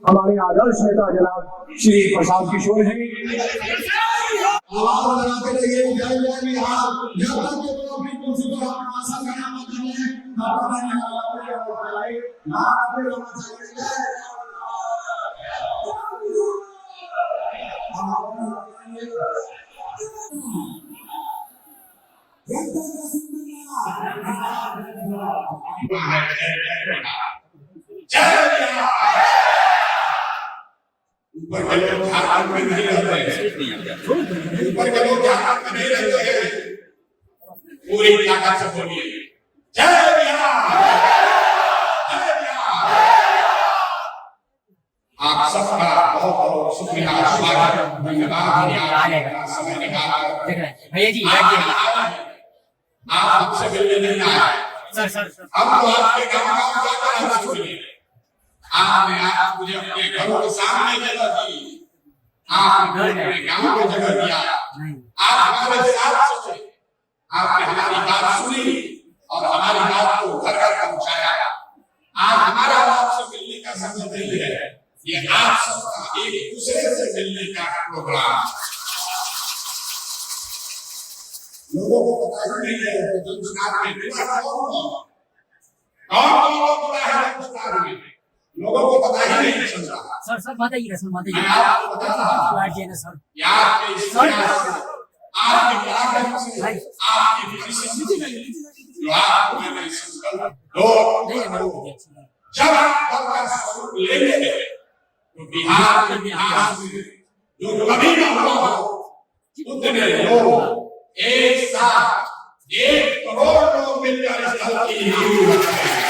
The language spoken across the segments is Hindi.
हमारे आदर्श नेता जनाब श्री प्रशांत किशोर जी आवाज लगाते रहिए, जय जय बिहार। जब तक ये लोग अपनी कुर्सी पर अपना आसन खड़ा मत कर लें, तब तक नहीं होना चाहिए। ऊपर के लोग झारखंड में नहीं रहते, ऊपर के लोग झारखंड में नहीं रहते हैं। पूरी ताकत से बोलिए जय बिहार, जय बिहार। आप सबका बहुत बहुत शुक्रिया, स्वागत, धन्यवाद। समय निकाला भैया जी, आप हमसे मिलने नहीं आए सर हम तो आपके गाँव जाकर आपसे मिले। आपने आप मुझे अपने घरों के सामने जगह दी, आपने अपने गांव को जगह दिया, आप हमारे साथ सोचे, आपने हमारी बात सुनी और हमारी बात को घर घर पहुंचाया। आज हमारा आपसे मिलने का समय नहीं है, ये आप सबका एक दूसरे से मिलने का प्रोग्राम। लोगों को पता ही नहीं है जनचुनाव में कौन लोग पता है जनचुनाव में, लोगों को पता ही नहीं चल रहा। सर बताइए सर, बताइए। मैं आपको बता रहा हूँ सर, आपके आपके पराक्रम से, आपकी परिश्रम से, जो आपको मैंने संकल्प दो, जब आप दल का स्वरूप लेंगे तो बिहार के इतिहास में जो कभी न हुआ हो, उतने लोग एक साथ 1 करोड़ लोग मिलकर इस दल की नींव रखते हैं।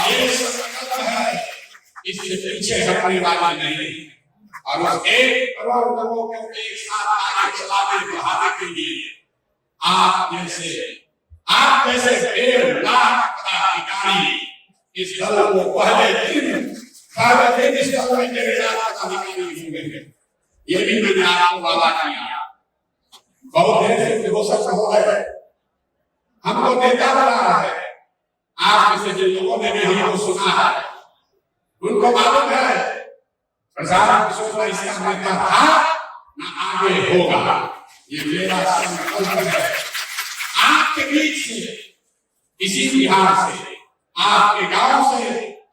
ये संकल्प है, इससे पीछे हटने वाले नहीं। और उस 1 करोड़ लोगों को एक साथ आगे चलाने बढ़ाने के लिए आप जैसे 1.5 लाख पदाधिकारी इस दल को पहले दिन इस दल में 1.5 लाख पदाधिकारी होंगे। ये भी मैंने आपको वादा किया। बहुत देर से घोषणा हो रहा है, हमको नेता बना है। आप में से जिन लोगों ने भी हमको सुना है, उनको मालूम है प्रशांत किशोर इसका नेता था न आगे होगा। ये मेरा संकल्प है। आपके बीच से, इसी बिहार से, आपके गांव से,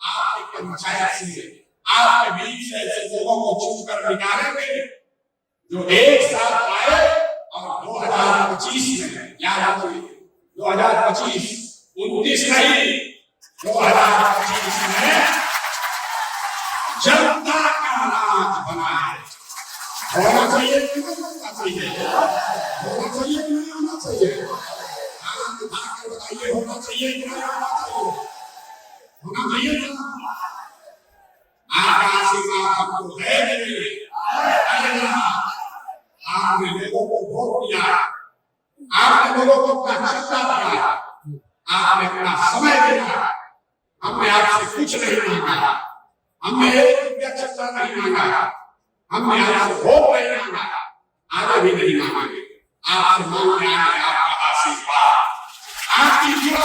आपके पंचायत से, आपके बीच से ऐसे लोगों को चुनकर निकालेंगे जो एक साथ आए और 2025 में, याद रखिए 2025 29 नहीं, 2025 में जनता का राज बनाए। होना चाहिए कि नहीं होना चाहिए? होना चाहिए कि नहीं होना चाहिए? आप उठाकर बताइए, होना चाहिए कि नहीं होना चाहिए? होना चाहिए ना? आपका आशीर्वाद हमको है नहीं, आपने लोगों को वोट दिया, आपने लोगों को अपना सत्ता दिया, आपने अपना समय दिया। हमने आपसे कुछ नहीं मांगा, हमने 1 रुपया चर्चा नहीं मांगा, हमने आपसे वोट नहीं मांगा, आगे भी नहीं मांगेंगे। आपसे मांगने आए आपका आशीर्वाद, आपकी दुआ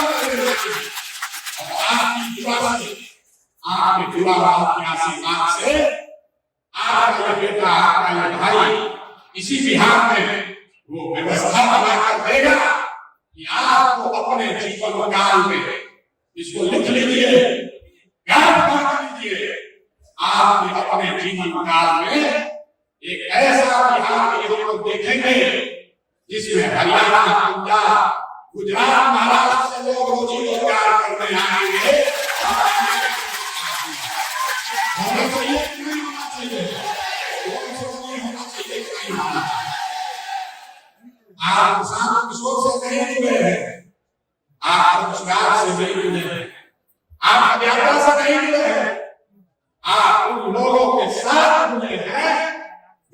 आपके जुड़ा आपके आशीर्वाद से आपका बेटा, आपका भाई इसी बिहार में वो व्यवस्था बनाकर देगा कि आपको अपने जीवन काल में, इसको लिख लीजिए, याद कर लीजिए, आपने अपने जीवन काल में एक ऐसा बिहार के हम लोग देखेंगे जिसमें हरियाणा, पंजाब, गुजरात, महाराष्ट्र से लोग रोजी रोजगार करने आएंगे। होना चाहिए कि नहीं होना चाहिए? होना चाहिए कि नहीं होना चाहिए? आप प्रशांत किशोर से नहीं जुड़े हैं, आप रोजगार से नहीं जुड़े हैं, आप व्यापार से नहीं जुड़े हैं, आप उन लोगों के साथ जुड़े हैं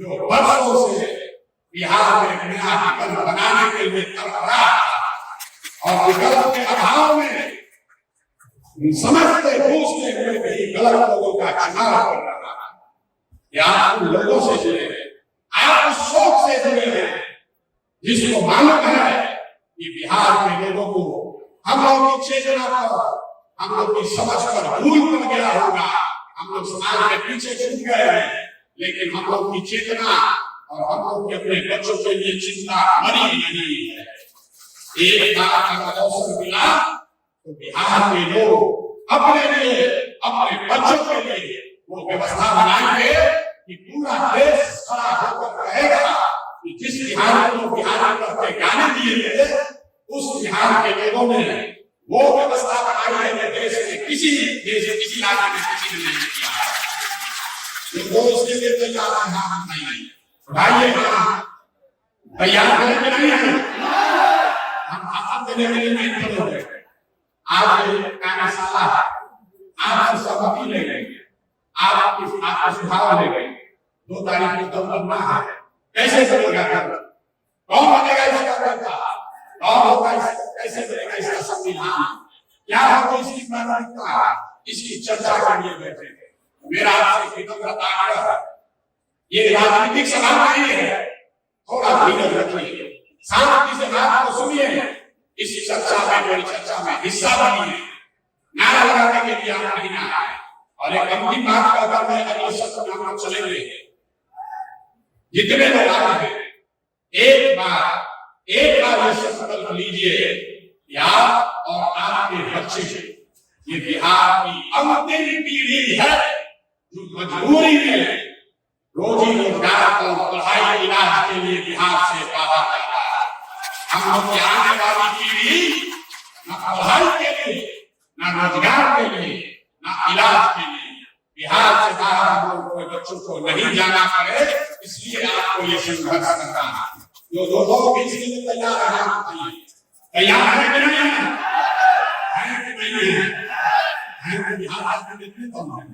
जो वर्षों से बिहार में नया विकल्प बनाने के लिए तड़प रहा था और विकल्प के अभाव में समझते बूझते हुए भी गलत लोगों का चुनाव कर रहा था। या आप उन लोगों से जुड़े हैं, आप उस सोच से जुड़े हैं जिसको मालूम है कि बिहार के लोगों को हम लोग की चेतना पर, हम लोग की समझ पर भूल पड़ गया होगा, हम लोग समाज में पीछे छूट गए हैं, लेकिन हम लोग की चेतना और हम लोग के अपने बच्चों के लिए चिंता मरी नहीं है। एक बार अगर अवसर मिला तो बिहार के लोग अपने लिए, अपने बच्चों के लिए वो व्यवस्था बनाएंगे कि पूरा देश खड़ा होकर रहेगा कि जिस बिहार को बिहार करके गाने दिए थे, उस बिहार के लोगों ने वो व्यवस्था बनाई है देश में किसी राज्य में किसी ने नहीं किया। जो उसके लिए तैयार है हम नहीं उठाइए, तैयार करेंगे नहीं हम आप देने के लिए नहीं करोगे। आज कार्यशाला आप सहमति ले गए, आपकी सुझाव ले गए, 2 तारीख को दम बनना है, कैसे बनेगा दम? कौन बनेगा इसका कर्ता? कौन होगा कैसे बनेगा इसका संविधान? क्या होगी इसकी प्राथमिकता? इसकी चर्चा के लिए बैठे हैं। मेरा आपसे विनम्र आग्रह है, ये राजनीतिक सभा नहीं है, थोड़ा धीरज रखिए, शांति से बात को सुनिए, इस चर्चा में, बड़ी चर्चा में हिस्सा बनिए। नारा लगाने के लिए आप नहीं आए। और एक अंतिम बात कहकर मैं अगले सत्र में हम चलेंगे। जितने लोग आए हैं, एक बार ये संकल्प लीजिए कि आप और आपके बच्चे, ये बिहार की अंतिम पीढ़ी है जो मजबूरी में रोजी रोजगार और पढ़ाई इलाज के लिए बिहार से बाहर जा रहा है। हम लोग की आने वाली पीढ़ी न पढ़ाई के लिए, न रोजगार के लिए, न इलाज के लिए बिहार से बाहर हम लोग के बच्चों को नहीं जाना पड़े, इसलिए आपको ये संघर्ष करना है। जो लोग इसके लिए तैयार है, तैयार है कि नहीं है? बिहार में कितने कम है?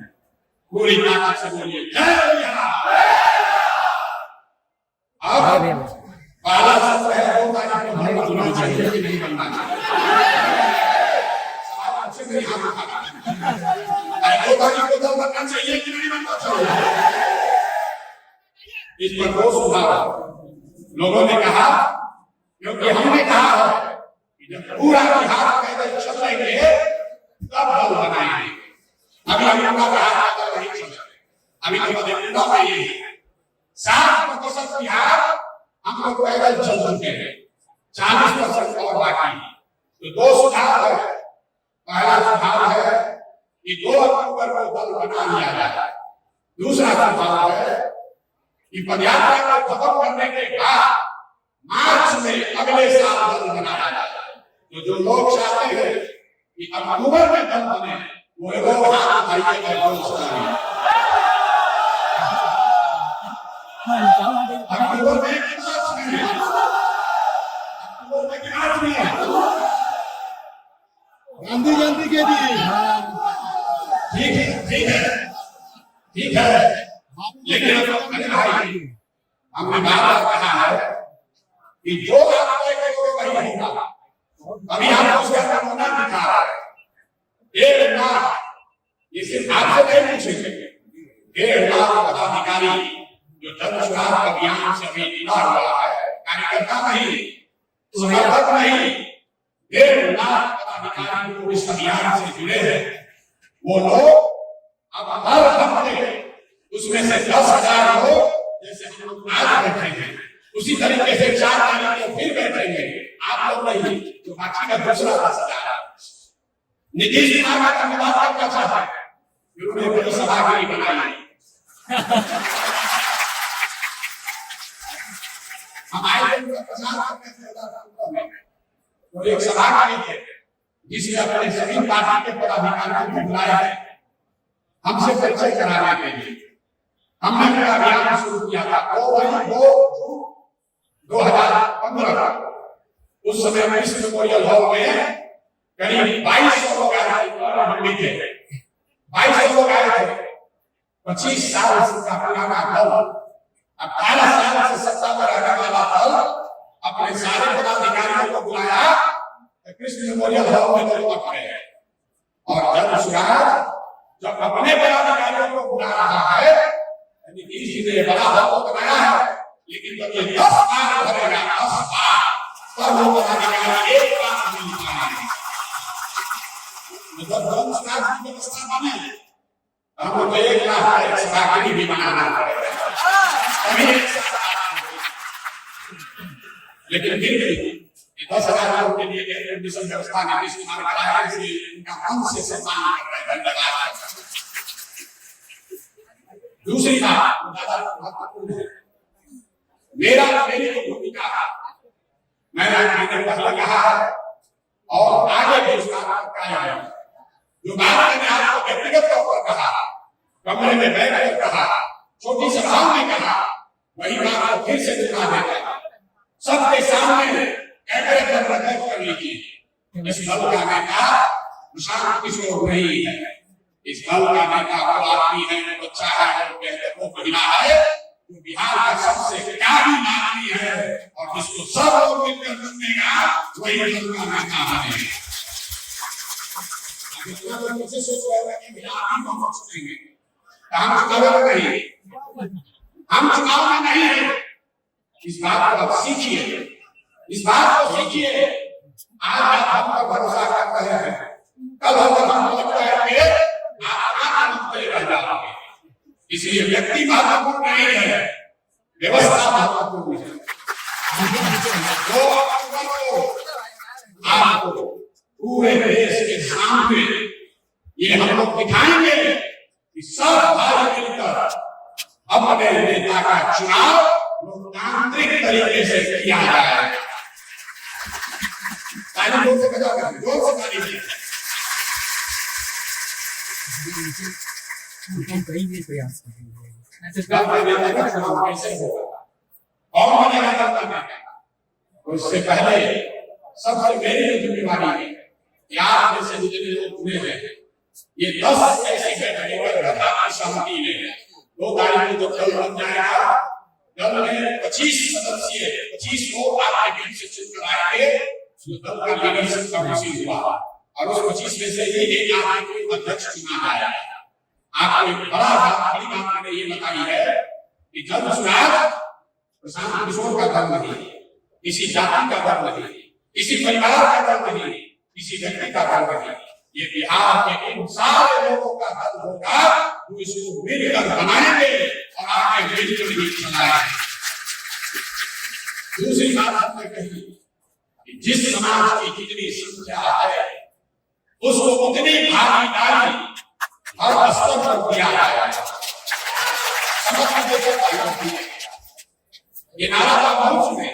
पूरी ताकत से बोलिए जय बिहार। अब पहला सत्र है, 2 तारीख को दम बनना चाहिए कि नहीं बनना चाहिए? सवाल अच्छे से यहाँ उठा। 2 तारीख को दम बनना चाहिए कि नहीं बनना चाहिए? इस पर बहुत सुधार लोगों ने कहा, क्योंकि हमने कहा कि जब पूरा बिहार पैदल चलेंगे तब दल बनाएंगे। अभी हम लोग बिहार नहीं चल रहे, अभी तो मधेपुरा में ये 60% बिहार हम लोग पैदल चल चुके हैं, 40% और बाकी है। तो 2 सुधार है। पहला सुधार है कि 2 अक्टूबर को दल बना लिया जाए। दूसरा सुधार है कि पदयात्रा को खत्म करने के बाद मार्च में अगले साल दल बनाया जाए। तो जो लोग चाहते हैं कि अक्टूबर में दल बने, वो लोग हाथ उठाइए और बोल सुनाइए। अक्टूबर में कि मार्च में? अक्टूबर में कि मार्च में? गांधी जयंती के दिन। ठीक है, ठीक है, ठीक है। लेकिन अरे भाई, हमने बार-बार कहा है कि जो आप तय करोगे वही होगा। अभी आप उसका नमूना दिखा रहा है। 1.5 लाख, ये सिर्फ आपसे नहीं पूछेंगे, 1.5 लाख पदाधिकारी जो जन सुराग अभियान से अभी जुड़ा हुआ है, कार्यकर्ता नहीं, समर्थक नहीं, 1.5 लाख पदाधिकारी जो इस अभियान से जुड़े हैं, वो लोग अब हर हफ्ते उसमें से 10,000 लोग, जैसे हम लोग आज बैठे हैं, उसी तरीके से 4 तारीख को फिर बैठेंगे। आप लोग नहीं, जो बाकी का दूसरा 10,000 नीतीश कुमार का धन्यवाद करना चाहता है, उन्होंने बड़ी सभा की बनाई। हम आए थे प्रचार करने और एक सभा की थी, जिसमें अपने सभी पार्टी के पदाधिकारियों को बुलाया है हमसे परिचय कराने के लिए। हमने अपना अभियान शुरू किया था 2 जून 2015। उस समय में इस मेमोरियल हॉल में करीब 2200 लोग आए थे, हम भी थे। 2200 लोग आए थे। 25 साल का पुराना दल, 18 साल से सत्ता पर रहने वाला दल अपने सारे पदाधिकारियों को बुलाया कृष्ण मेमोरियल हॉल में लोग पहुंचे। और जन सुराग जब अपने पदाधिकारियों को बुला रहा है, नीतीश जी ने बड़ा हॉल बनाया है, लेकिन जब ये 10 बार भरेगा, 10 बार, तब वो पदाधिकारी एक बार नहीं पाएंगे। जब जन सुराग की व्यवस्था बने, हम लोग पार्टी बनाना पड़ेगा, तभी एक साथ लेकिन फिर भी 10,000 लोगों के लिए एयर कंडीशन व्यवस्था नीतीश कुमार कराया, इसलिए उनका मन से सम्मान कर रहे हैं, धन्यवाद। दूसरी बात मेरी भूमिका मैंने पहले कहा है और आगे भी उसका कायम है। जो बात मैंने आपको व्यक्तिगत तौर पर कहा, कमरे में बैठकर कहा, छोटी सभा में कहा, वही बात फिर से दोहरा देता है। सबके सामने कैमरे पर रिकॉर्ड कर लीजिए। इस दल का नेता प्रशांत किशोर नहीं है, इस दल का नेता वो आदमी है, वो बच्चा है, वो महिला है जो बिहार का सबसे काबिल आदमी है और जिसको सब लोग मिलकर चुनेगा, वही दल का नेता बनेगा। हम चुनाव में नहीं है, इस बात को आप सीखिए, इस बात को सीखिए। आज आप हम पर भरोसा कर रहे हैं, कल हम लगता है कि आप मुक्त रह जाओगे। इसलिए व्यक्ति महत्वपूर्ण नहीं है, व्यवस्था महत्वपूर्ण है। जो आपको पूरे देश के सामने ये हम लोग दिखाएंगे कि सब भाई मिलकर अपने नेता का चुनाव लोकतांत्रिक तरीके से किया जाए। जोर से बजाओ, जोर से ताली बजाओ। कई भी प्रयास करेंगे और बनेगा जनता में। उससे पहले सबसे मेरी जिम्मेवारी है कि आप जैसे जितने लोग चुने हैं, ये 10 ऐसी बैठकें सहमति में 2 तारीख को जब दल बन जाएगा, दल में 25 सदस्य 25 लोग आपके बीच से चुनकर आएंगे। दल का लीडरशिप काउंसिल हुआ और उस 25 में से एक आदमी को अध्यक्ष चुना जाएगा। आपको एक बड़ी बात मैंने ये बताई है कि जन चुनाव प्रशांत किशोर का दल नहीं, किसी जाति का दल नहीं, किसी परिवार का दल नहीं, किसी व्यक्ति का दल नहीं, ये बिहार के इन सारे लोगों का दल होगा जो इसको मिलकर बनाएंगे और आगे मिलकर ही चलाएंगे। दूसरी बात हमने कही कि जिस समाज की जितनी संख्या है उसको उतनी भागीदारी हर स्तर पर दिया जाएगा। ये नारा तो बहुत सुने,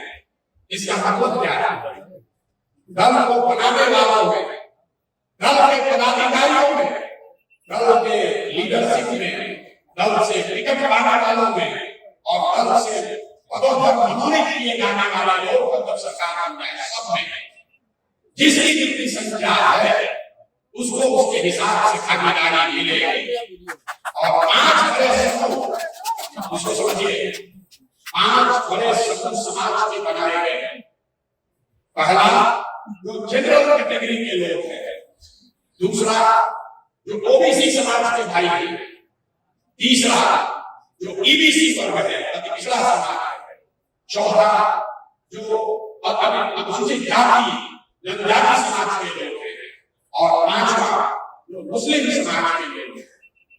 इसका मतलब क्या है? दल को बनाने वालों में, दल के पदाधिकारियों में, दल के लीडरशिप में, दल से टिकट पाने वालों में और दल से पदोन्नत किए जाने वाले लोग जब सरकार बन जाए, सब में जिसकी जितनी संख्या है उसको उसके हिसाब से भागीदारी मिलेगी। और 5 बड़े समूह, उसको समझिए, 5 बड़े समूह समाज के बनाए गए हैं। पहला जो जनरल कैटेगरी के लोग हैं, दूसरा जो ओबीसी समाज के भाई हैं, तीसरा जो ईबीसी वर्ग है, अति पिछड़ा समाज है, चौथा जो अनुसूचित जाति जनजाति समाज के लोग हैं और 5वां जो मुस्लिम समाज के लोग हैं।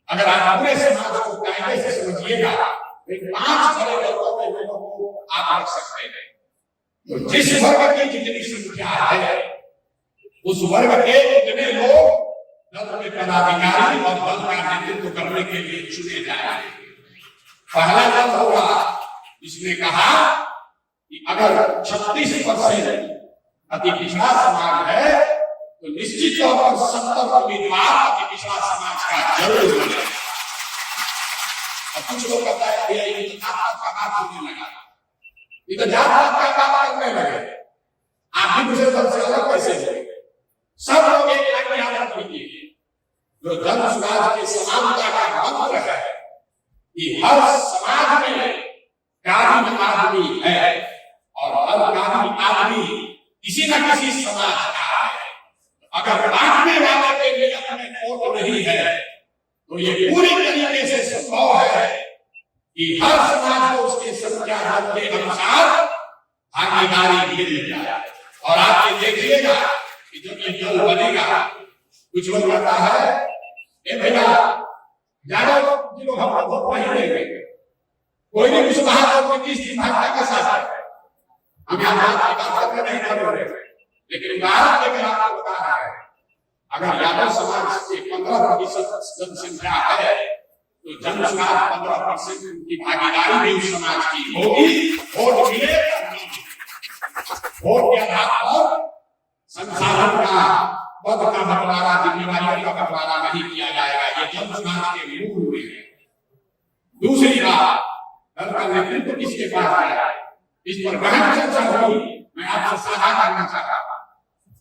अगर आप पूरे समाज को कायदे से समझिएगा तो 5 बड़े वर्गों के लोगों को आप रख सकते हैं। तो जिस वर्ग की जितनी संख्या है उस वर्ग के जितने लोग दल के पदाधिकारी और दल का नेतृत्व करने के लिए चुने जाएंगे। पहला दल होगा इसने कहा कि अगर 36% अति पिछड़ा समाज है तो निश्चित तौर पर 70 उम्मीदवार अति पिछड़ा समाज का जरूर बने। कुछ लोग कहता है ये जात का बात होने लगा, ये तो जात का बात करने लगे, आप भी दूसरे दल से अलग कैसे होंगे? सब लोग एक लाइन याद रख लीजिए, जो जन समाज के समानता का मंत्र है कि हर समाज में काबिल आदमी है और हर काबिल आदमी किसी न किसी समाज का है। अगर बांटने वाले के लिए अपने वोट नहीं है तो ये पूरी तरीके से संभव है कि हर समाज को उसके संख्या दर के अनुसार भागीदारी मिल जाए। और आप ये देखिएगा कि जब ये दल बनेगा, कुछ लोग कहता है ए भैया ज्यादा लोग जिन लोग हम वोट नहीं देंगे, कोई भी विश्व महात्मा की इस भावना के साथ है। हम यहाँ बात नहीं कर रहे, लेकिन उदाहरण लेकर आपको बता रहा है, अगर यादव समाज की 15% जनसंख्या है तो जनसंख्या 15% की भागीदारी भी उस समाज की होगी। वोट मिले, वोट के आधार पर संसाधन का पद का बंटवारा, जिम्मेवारियों का बंटवारा नहीं किया जाएगा। ये जनसंघ के मूल में है। दूसरी बात, दल का नेतृत्व किसके पास है, इस पर गहन चर्चा हुई। मैं आपसे साझा करना चाहता हूं,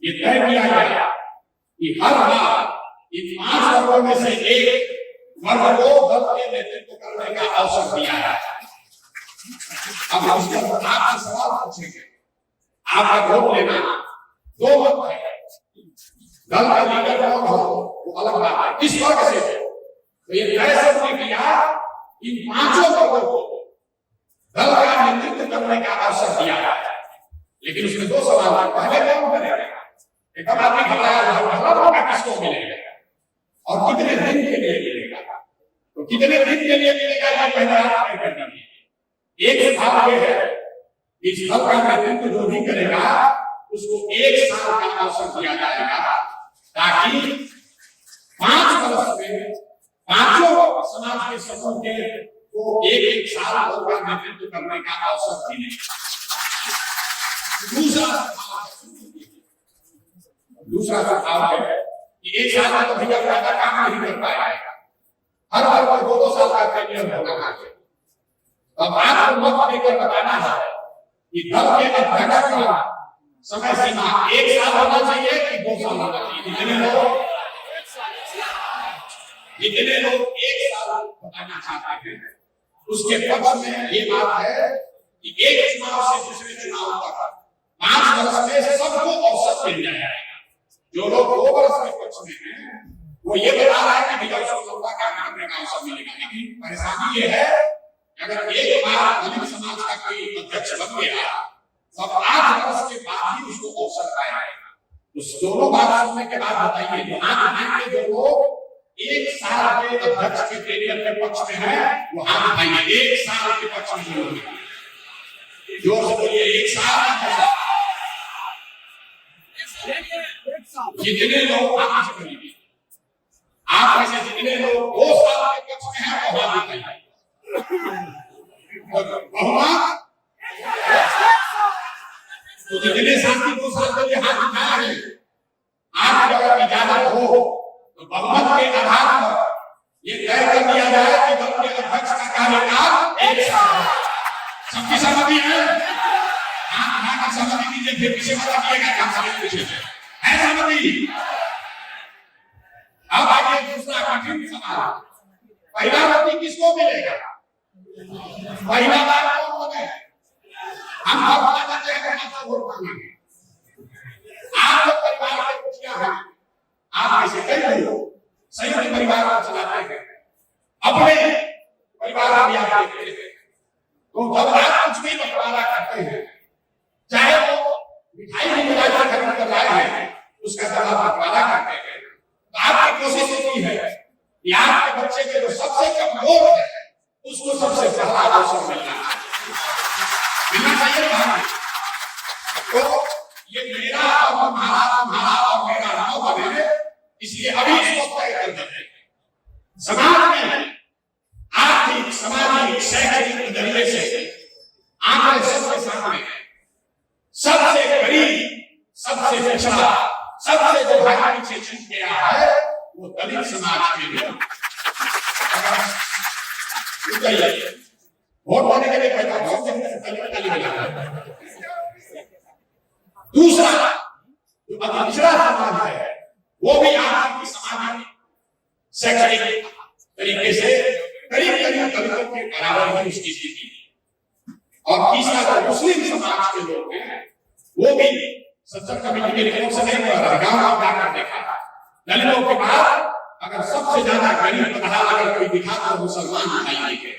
ये तय किया गया कि हर बार इन 5 वर्गों में से एक वर्ग को दल के नेतृत्व करने का अवसर दिया जाए। अब हम आपसे सवाल पूछेंगे, आपका वोट लेना 2 वक्त है। दल का लीडर कौन हो वो अलग बात है, किस वर्ग से है, तो ये तय सबने किया इन 5 वर्गों को दल का नेतृत्व करने का अवसर दिया जाए। लेकिन उसमें 2 सवाल है। पहले कौन करेगा, एक बात भी घबराया किसको मिलेगा और कितने दिन के लिए मिलेगा, तो कितने दिन के लिए मिलेगा ये पहले आप तय कर दीजिए। एक सवाल ये है, इस दल का नेतृत्व जो भी करेगा उसको 1 साल का अवसर दिया जाएगा, ताकि 5 वर्ष में 5 समाज के समूह के को 1 साल दल का नेतृत्व करने का अवसर मिले। दूसरा सुझाव है कि 1 साल में तो भैया ज्यादा काम नहीं कर पाएगा, हर बार पर 2 साल का टेन्योर होना चाहिए। अब आपको मौका देकर बताना है कि दल के अध्यक्ष का समय सीमा 1 साल होना चाहिए कि 2 साल होना चाहिए। जितने लोग 1 साल बताना चाहते हैं उसके पक्ष में ये बात है कि एक चुनाव से दूसरे चुनाव तक 5 वर्ष में सबको अवसर मिल जाएगा। जो लोग 2 वर्ष के पक्ष में हैं वो ये बता रहा है कि भैया उसको लंबा काम करने का अवसर मिलेगा। लेकिन परेशानी ये है अगर एक बार दलित समाज का कोई अध्यक्ष बन गया तो 8 वर्ष के बाद ही उसको अवसर पाएगा। तो दोनों बात सुनने के बाद बताइए, तो हाथ उठाएंगे जो लोग 1 साल के अध्यक्ष के टेन्योर के पक्ष में है वो हाथ उठाइए। 1 साल के पक्ष में जो लोग जोर से बोलिए 1 साल। जितने लोग आप करिए, आप में से जितने लोग 2 साल के पक्ष में है वो हाथ उठाइए। बहुमत तो जितने साथी 2 साल के लिए हाथ उठाया है, आप अगर इजाजत हो तो बहुमत के आधार पर ये तय कर दिया जाए कि दल के अध्यक्ष का कार्यकाल 1 साल। सबकी सहमति है? हाथ उठाकर सहमति दीजिए, फिर किसी को बताइएगा कि हम सहमति पूछे है सहमति। अब आइए दूसरा कठिन सवाल, पहला वोट किसको मिलेगा? पहला बार कौन बने? हम भगवान करते हैं आपको वोट मांगेंगे। आप जो परिवार के मुखिया हैं, आप ऐसे कई लोग संयुक्त परिवार को चलाते हैं, अपने परिवार में आप देखते हैं, तो जब आप कुछ भी बंटवारा करते हैं, चाहे वो मिठाई की मिलाई खरीद कर लाए हैं, उसका जब आप बंटवारा करते हैं तो आपकी कोशिश होती है कि आपके बच्चे के जो सबसे कमजोर है उसको सबसे पहला अवसर मिलना चाहिए। तो ये मेरा और तुम्हारा और मेरा न बने, इसलिए अभी इसको तय कर देते हैं। समाज में आर्थिक, सामाजिक, शैक्षणिक नजरिए से आंकड़े सबके सामने हैं। सबसे गरीब, सबसे पिछड़ा, सबसे जो भाई पीछे छूट गया है वो दलित समाज के लोग। वोट पाने के लिए पहला दूसरा जो पिछड़ा समाज है वो भी आर्थिक, सामाजिक, शैक्षणिक तरीके से करीब दलितों के बराबर है उसकी स्थिति। और तीसरा जो मुस्लिम समाज के लोग हैं वो भी सत्तर कमेटी के रिपोर्ट से नहीं पढ़ रहा, गांव जाकर देखा दलितों के बाद अगर सबसे ज्यादा गरीब बता अगर कोई दिखा तो मुसलमान दिखाई देंगे।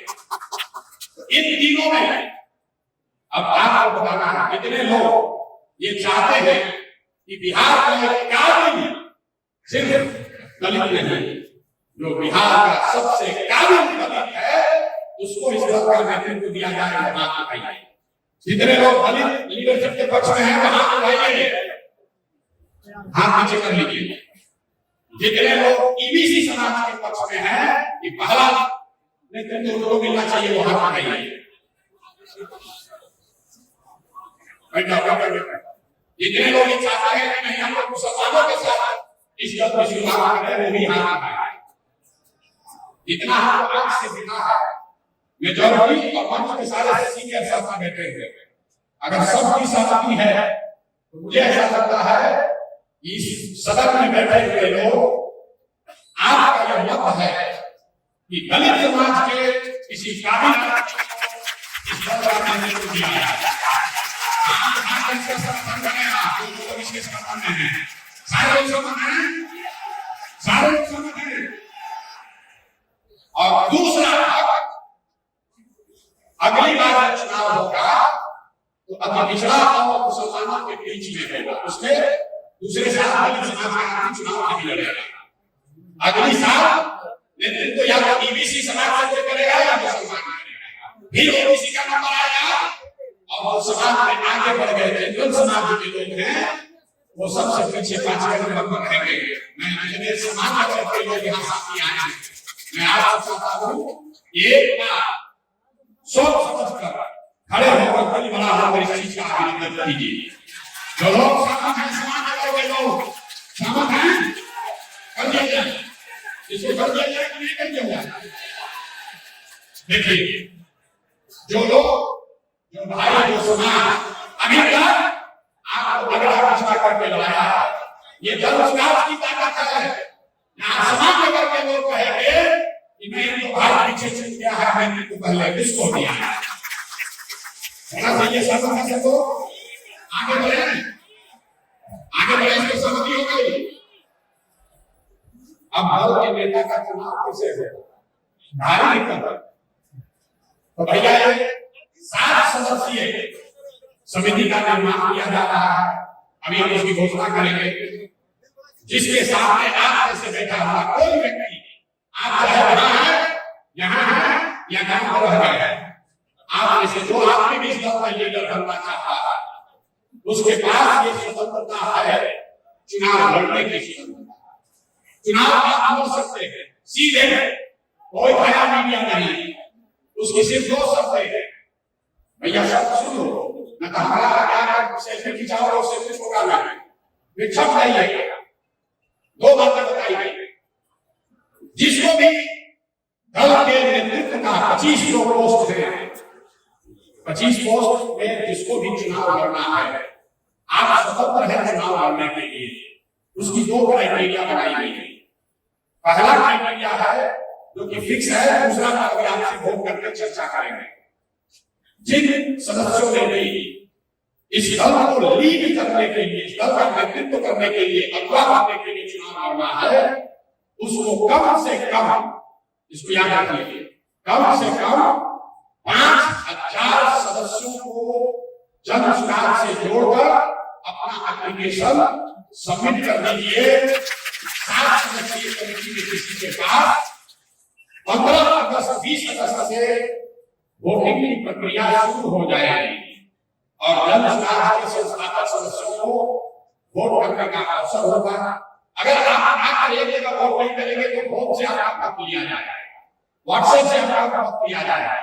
इन तीनों में अब आपको बताना है कितने लोग ये चाहते हैं कि बिहार का एक आदमी सिर्फ दलित नहीं, जो बिहार का सबसे काबिल दलित है उसको इस दल का नेतृत्व दिया जाए, हाथ उठाइए। जितने लोग दलित लीडरशिप के पक्ष में हैं हाथ उठाइए, हाथ नीचे कर लीजिए। जितने लोग ईबीसी समाज के पक्ष में हैं कि पहला नेतृत्व उनको मिलना चाहिए, वो हाथ उठाइए। जितने लोग ये चाहते हैं कि नहीं हम लोग मुसलमानों के साथ इस दल की शुरुआत करें, वो भी हाथ उठाए। जितना हमको आंख से दिखा है मेजॉरिटी और मंच के सारे सीनियर साथ बैठे हुए, अगर सबकी सहमति है तो मुझे ऐसा लगता है इस सदन में बैठे हुए लोग आपका यह मत है कि दलित समाज के किसी काबिल इस दल का नेतृत्व दिया जाए। इसके समर्थन में है, सारे लोग समर्थन हैं, सारे लोग समर्थन हैं। और दूसरा, अगली बार चुनाव होगा तो अति पिछड़ा और मुसलमानों के बीच में होगा, उसमें दूसरे साल दलित समाज का चुनाव नहीं लड़ेगा। अगली साल नेतृत्व या तो ईबीसी समाज से करेगा या मुसलमान करेगा, फिर ओबीसी का नंबर आएगा और समाज में आगे बढ़ गए जनरल समाज के लोग हैं वो सबसे पीछे 5 नंबर पर रहेंगे। मैं समाज के लोग यहाँ साथी आए हैं, मैं आपसे चाहता हूँ एक बार सोच समझकर खड़े होकर बड़ी बड़ा होकर इस चीज का अभिनंदन कीजिए। जो लोग सहमत हैं, समाज के लोग सहमत हैं, कर दिया जाए, इसको कर दिया जाए कि नहीं कर दिया जाए। देखिए जो लोग, जो भाई, जो समाज अभी तक आपको अगला पिछड़ा करके लड़ाया, ये दल समाज की ताकत है। यहाँ समाज करके लोग कहेंगे कि मैं तो भाई पीछे चल गया है, मैंने तो पहले किसको दिया है। ये समझ से तो आगे बढ़े, आगे बढ़े, इसको सहमति हो गई। अब दल के नेता का चुनाव कैसे होगा, भारी दिक्कत। तो भैया ये 7 सदस्यीय समिति का निर्माण किया जा रहा है, अभी हम उसकी घोषणा करेंगे, जिसके सामने आप जैसे बैठा हुआ कोई व्यक्ति, आप चाहे वहां है, यहाँ है या गांव में रह गए, आप जैसे जो आदमी भी इस दल का लीडर बनना चाहता है उसके पास ये स्वतंत्रता है चुनाव लड़ने की स्वतंत्रता। चुनाव आप लड़ सकते हैं सीधे, कोई भया मीडिया नहीं, उसकी सिर्फ 2 शर्तें हैं। भैया शर्त सुनो, न तो हमारा क्या सेल्फी खिंचाओ और सेल्फी छोड़ा ना, वे छप जाइए। 2 बातें बताई गई, जिसको भी दल के नेतृत्व का 25 जो पोस्ट है, 25 पोस्ट में जिसको भी चुनाव लड़ना है, आप स्वतंत्र है चुनाव लड़ने के लिए। उसकी 2 क्राइटेरिया बनाई गई है। पहला क्राइटेरिया है जो कि फिक्स है, दूसरा अभी आपसे वोट करके चर्चा करेंगे। जिन सदस्यों ने भी इस दल को लीड करने के लिए, इस दल का नेतृत्व करने के लिए, अगवा करने के लिए चुनाव लड़ना है, उसको कम से कम, इसको याद रखिए, कम से कम 5000 सदस्यों को जन सुराग से जोड़कर अपना एप्लीकेशन सबमिट कर दीजिए। 7 सदस्यीय कमेटी में किसी के पास 15 अगस्त 20 अगस्त से वोटिंग की प्रक्रिया शुरू हो जाएगी और जन सुराग के संस्थापक सदस्यों को वोट करने का अवसर होगा। अगर आप आकर एक जगह वोट नहीं करेंगे तो वोट से आपका मत लिया जाएगा, व्हाट्सएप से आपका मत लिया जाएगा।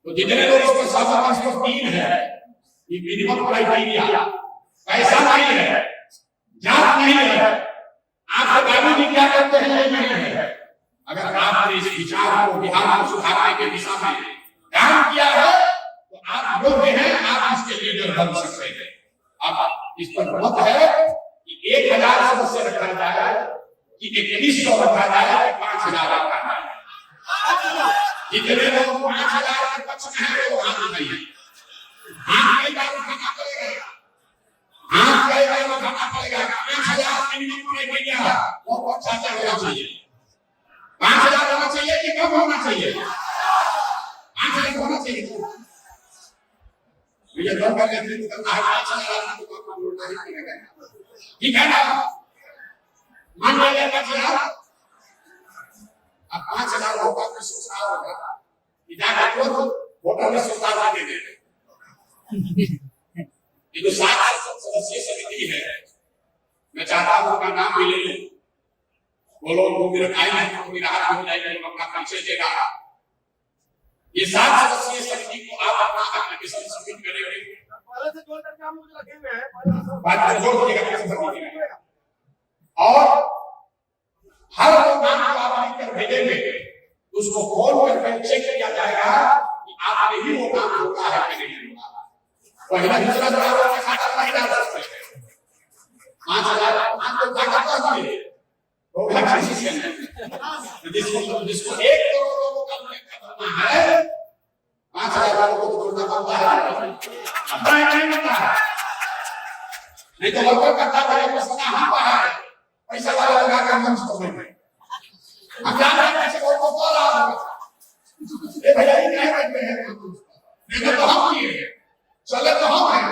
तो जितने लोग इसको सहमत हैं, 3 है, ये मिनिमम क्राइटेरिया, पैसा नहीं है, जात नहीं है, आप बाबूजी क्या करते हैं ये नहीं है। अगर आपने इस विचार को बिहार को सुधारने के दिशा में काम किया है तो आप योग्य हैं, आप इसके लीडर बन सकते हैं। अब इस पर मत है कि 1000 सदस्य रखा जाए कि 2100 रखा जाए कि 5000 रखा जाए। जितने लोग 5000 के पक्ष में हैं वो हाथ उठाइए। हाथ कई बार उठाना पड़ेगा, हाथ कई बार उठाना पड़ेगा। 5000 मिनिमम क्राइटेरिया वो पक्ष होना चाहिए। 5000 होना चाहिए कि कम होना चाहिए? 5000 होना चाहिए। ये दल का नेतृत्व करना है, 5000 को कम जोड़ना ही पड़ेगा, ठीक है ना? मान लिया 5000, अब 5,000 होगा तो सोच रहा होगा कि जाकर तो वोटर में सुधार दे दे। ये तो 7 सदस्यीय समिति है, मैं चाहता हूं उनका नाम भी ले लूं, वो लोग मेरे भाई हैं, थोड़ी राहत हो जाएगी, अपना परिचय देगा। ये 7 सदस्यीय समिति को आप अपना एप्लीकेशन सबमिट करेंगे, पहले से जोड़ करके हम लोग रखे हुए हैं, बाद में जोड़ दिएगा किसी समिति में, और हर नाम को आप लिख कर भेजेंगे, उसको खोल करके चेक किया जाएगा कि आपने ही वो काम होता है कि नहीं होता। पहला दूसरा बराबर का खाता नहीं डाल सकते, 5,000 आप तो खाता नहीं होगा किसी से नहीं, जिसको 1 करोड़ लोगों का करना है 5,000 लोगों को जोड़ना पड़ता है, अपना नहीं होता है, नहीं तो वर्कर करता है पैसा हम है पैसा वाला लगा कर मंच को में हम जान रहे हैं और को कॉल आ रहा है ये भैया ये नहीं करते हैं नहीं तो हम किए चले तो हम हैं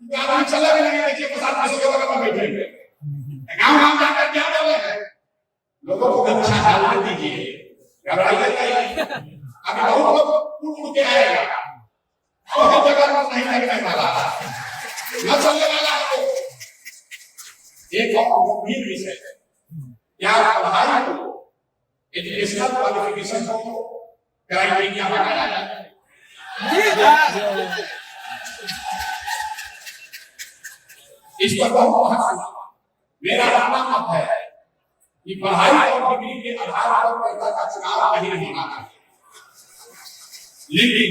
कि आदमी चले भी नहीं देखिए के साथ किसी के बगल में बैठेंगे गांव जाकर क्या बोले हैं लोगों को गमछा डाल दीजिए घबराइए नहीं अभी बहुत लोग उड़ के आएगा और जगह नहीं लगने वाला न चलने वाला है एक और गंभीर विषय है क्या पढ़ाई को एजुकेशनल क्वालिफिकेशन को क्राइटेरिया बनाया जाए। इस पर बहुत महत्व मेरा अपना मत है कि पढ़ाई और डिग्री के आधार पर पैसा का चुनाव नहीं होना चाहिए, लेकिन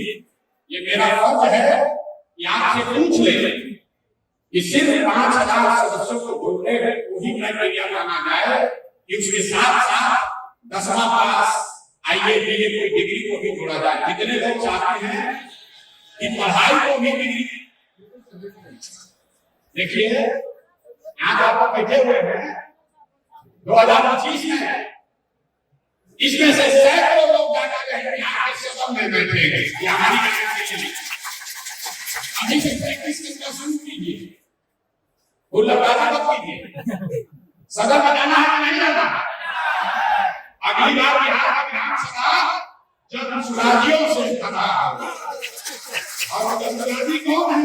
ये मेरा फर्ज है कि आपसे पूछ ले कि सिर्फ 5,000 सदस्यों को जोड़ने में वही क्राइटेरिया माना जाए कि उसके साथ साथ 10वां पास आईए बीए कोई डिग्री को भी जोड़ा जाए। कितने लोग चाहते हैं कि पढ़ाई को भी डिग्री, देखिए आज आप बैठे हुए हैं 2025 में, इसमें से सैकड़ों लोग जाकर यहाँ के सदन में बैठेंगे, हमारी अभी से प्रैक्टिस करना शुरू कीजिए, गुल्लबाजी मत कीजिए, सदन में जाना है नहीं जाना। अगली बार बिहार का विधानसभा जब सुराजियों से भरा और सुराजी कौन है?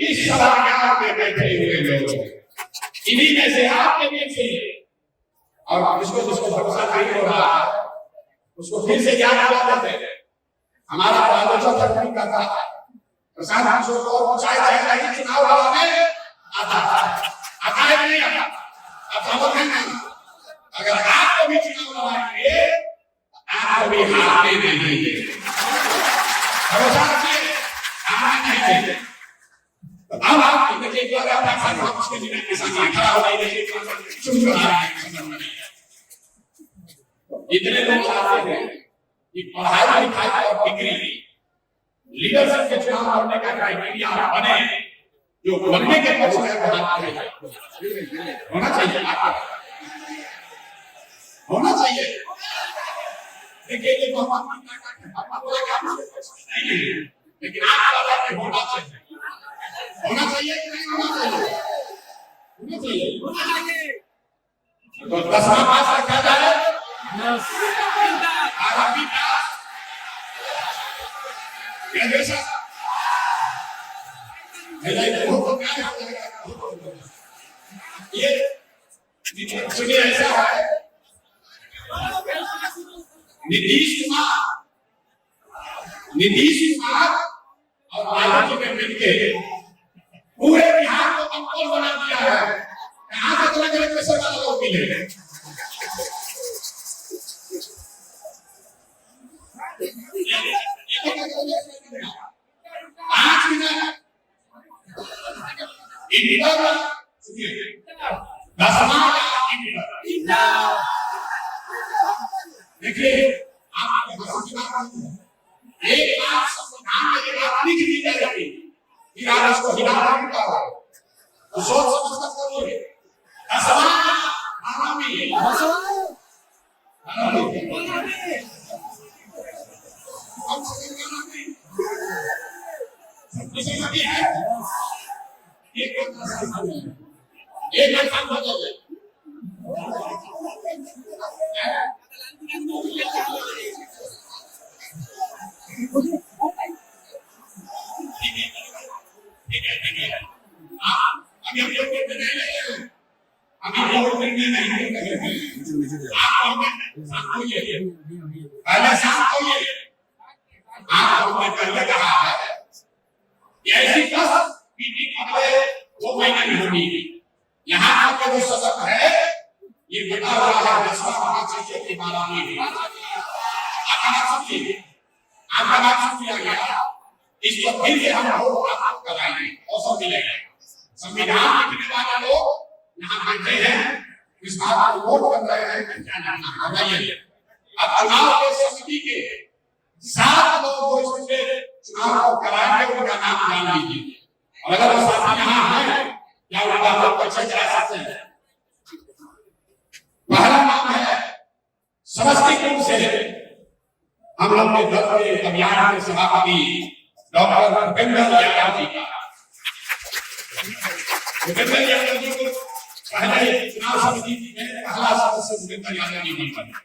इस सभागार में बैठे हुए लोग, इन्हीं में से आपके भी थे, और जिसको भरोसा नहीं हो रहा है उसको फिर से याद दिला देते हैं। हमारा आलोचना तकनीक का था प्रशांत किशोर को चाहे नहीं चुनाव लड़ाने आता है नहीं आता, अब समझ नहीं, अगर आपको भी चुनाव लड़ाएंगे आप भी हारते नहीं, भरोसा रखिए हारना नहीं चाहिए। अब आप देखिए कि अगर आप उसके जीवन के साथ खड़ा हो नहीं देखिए चुप रहा है, इतने लोग चाहते हैं कि पढ़ाई लिखाई और डिग्री लीडरशिप के चुनाव लड़ने का क्राइटेरिया बने, जो बनने के पक्ष में होना चाहिए, होना चाहिए। देखिए ये तो हम बोले काम नहीं, लेकिन आप वाला होना चाहिए, होना चाहिए कि नहीं होना चाहिए, होना चाहिए, होना चाहिए। तो 10वां पास रखा जाए, 12वीं पास, ग्रेजुएशन, ये सुनिए ऐसा है नीतीश कुमार और मायावती ने मिलके पूरे बिहार को कमजोर बना दिया है। कहां से अलग अलग पैसे वाले लोग मिले हैं, आज भी इंटर सुनिए 10वां इंटर, देखिए आप एक बात संविधान में एक बात लिख दी जाएगी कि आप इसको हिलाना नहीं पाओगे, तो सोच समझ कर करिए। 10वां 12वीं हम संविधान में इसे लगी है एक काम हो जाए अभी हम लोग कहते हैं अभी लोग निर्णय नहीं कर रहे हैं। आपको ये पहले शाम को ये आपको मैं पहले कहा है ऐसी 10 मीटिंग अगले 2 महीने में होगी। यहाँ आपके जो सदस्य है ये बता हुआ है 10वां महासचिव के बारे में आपका बात सुन लिया गया। इस पर फिर से हम वोट आपको कराएंगे अवसर मिलेगा। संविधान लिखने वाले लोग यहाँ बैठे हैं इस बात को वोट कर रहे हैं क्या नाम बताइए। अब चुनाव के समिति के 7 लोग जो इसमें चुनाव को कराएंगे उनका नाम जान लीजिए और अगर वो साथी यहाँ है क्या उनका आप परिचय करा सकते हैं। पहला नाम है समस्तीपुर से हम लोग के दल के अभियान के सभापति डॉक्टर भूपेंद्र यादव जी का। भूपेंद्र यादव जी को पहले चुनाव समिति में पहला सदस्य भूपेंद्र यादव जी बन गए।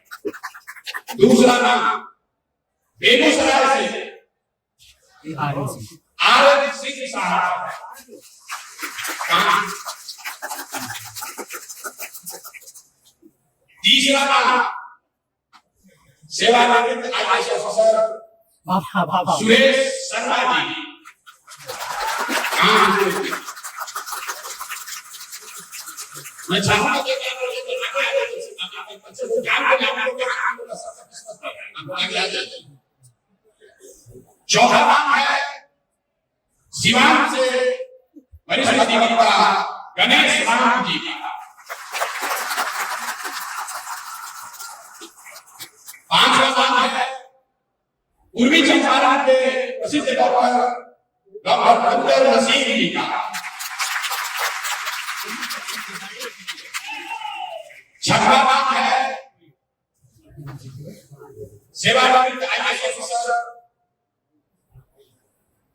दूसरा नाम बेगूसराय से आरएन सिंह साहब। तीसरा नाम सेवानिवृत्त आईएएस अफसर सुरेश शर्मा जी। मैं चाहूंगा कि चौथा नाम है सिवान से वरिष्ठ अधिवक्ता गणेश राम जी का। पांचवा नाम है पूर्वी चंपारण के प्रसिद्ध डॉक्टर अब्दुल नसीम जी का। छठवां नाम है सेवानिवृत्त आईएएस अफसर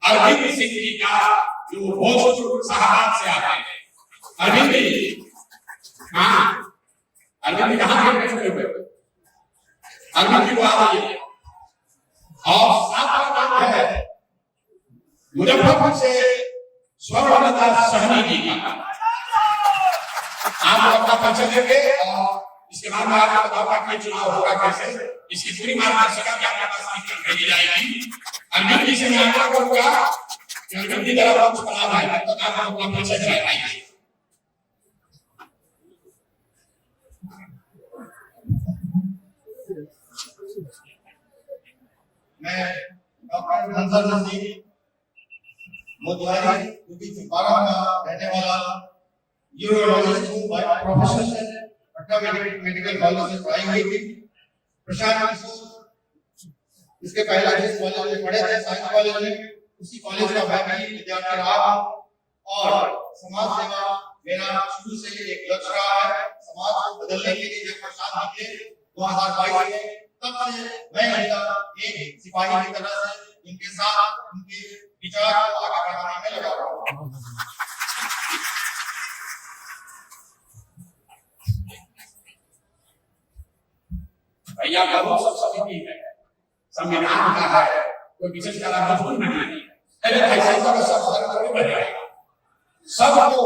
अरविंद सिंह जी का जो भोजपुर शाहबाद से आते हैं। अरविंद जी हाँ अरविंद कहाँ के बैठे हुए अरविंद जी को आ रही है। और सातवां नाम है मुजफ्फरपुर से स्वर्णलता सहनी जी का। आप अपना परिचय देंगे और इसके बाद में आपको बताऊंगा कि चुनाव होगा कैसे। इसकी पूरी मार्गदर्शिका भी आपके पास भेजी जाएगी। अरविंद जी से मैं आग्रह करूंगा कि अरविंद जी जरा मंच पर आ जाए तब तक आप अपना परिचय कराइए। मैं डॉक्टर मंजर नसीम मोतिहारी यूपी चंपारण का रहने वाला यूरोलॉजिस्ट हूँ by profession. Patna medical college से पढ़ाई हुई थी। प्रशांत किशोर इसके पहले जिस कॉलेज में पढ़े थे साइंस कॉलेज में उसी कॉलेज का मैं भी विद्यार्थी रहा और समाज सेवा मेरा शुरू से ही एक लक्ष्य रहा है। समाज को बदलने के लिए जब प्रशांत निकले 2022 में तब से मैं एक सिपाही की तरह से इनके साथ उनके विचार को आगे बढ़ाने में लगा हुआ हूं। भैया बहुत सब समिति है संविधान का है कोई विशेष कला मजबूत नहीं है। अरे भाई सब सब थोड़ी बढ़ेगा सबको